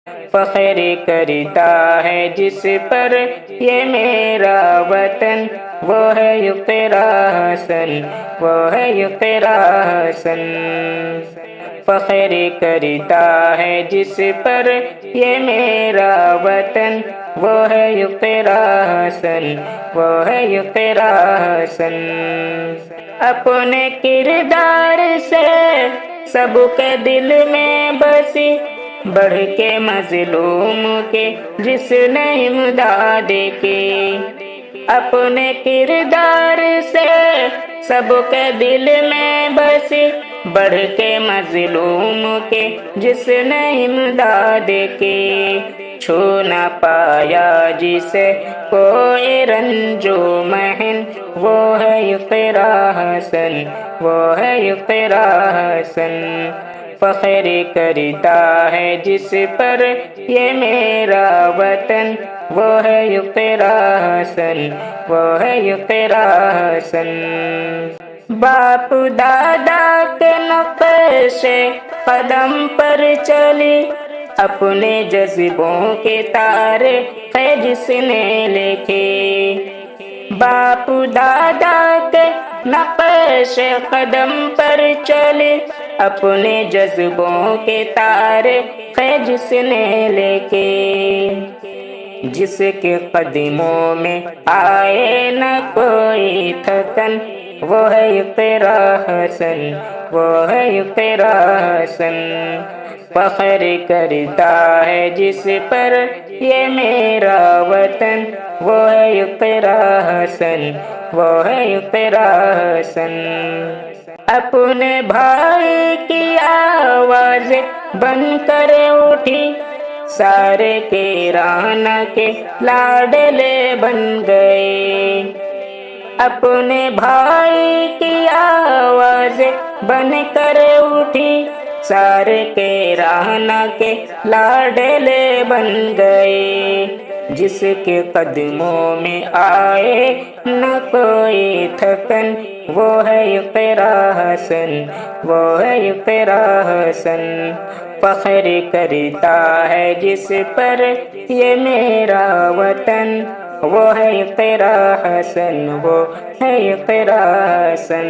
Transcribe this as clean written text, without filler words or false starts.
فخر کرتا ہے جس پر یہ میرا وطن، وہ ہے اقرا حسن، وہ ہے اقرا حسن۔ فخر کرتا ہے جس پر یہ میرا وطن، وہ ہے اقرا حسن، وہ ہے اقرا حسن۔ اپنے کردار سے سب کے دل میں بسی، بڑھ کے مظلوم کے جس نے امداد کی۔ اپنے کردار سے سب کے دل میں بسی، بڑھ کے مظلوم کے جس نے امداد کی۔ چھو نہ پایا جسے کوئی رنج و محن، وہ ہے اقرا حسن، وہ ہے اقرا حسن۔ فخر کرتا ہے جس پر یہ میرا وطن، وہ ہے اقرا حسن، وہ ہے اقرا حسن۔ باپ دادا کے نقش قدم پر چلی، اپنے جذبوں کے تارے ہے جس نے لکھے۔ باپ دادا کے نقش قدم پر چلی، اپنے جذبوں کے تارے ہے جس نے لکھے۔ جس کے قدموں میں آئے نہ کوئی تھکن، وہ ہے اقرا حسن، وہ ہے اقرا حسن۔ فخر کرتا ہے جس پر یہ میرا وطن، وہ ہے اقرا حسن، وہ ہے اقرا حسن۔ اپنے بھائی کی آواز بن کر اٹھی، سارے کیران کے لاڈلے بن گئے۔ اپنے بھائی کی آواز بن کر اٹھی، سارے کیران کے لاڈلے بن گئے۔ جس کے قدموں میں آئے نہ کوئی تھکن، وہ ہے اقرا حسن، وہ ہے اقرا حسن۔ فخر کرتا ہے جس پر یہ میرا وطن، وہ ہے اقرا حسن، وہ ہے اقرا حسن۔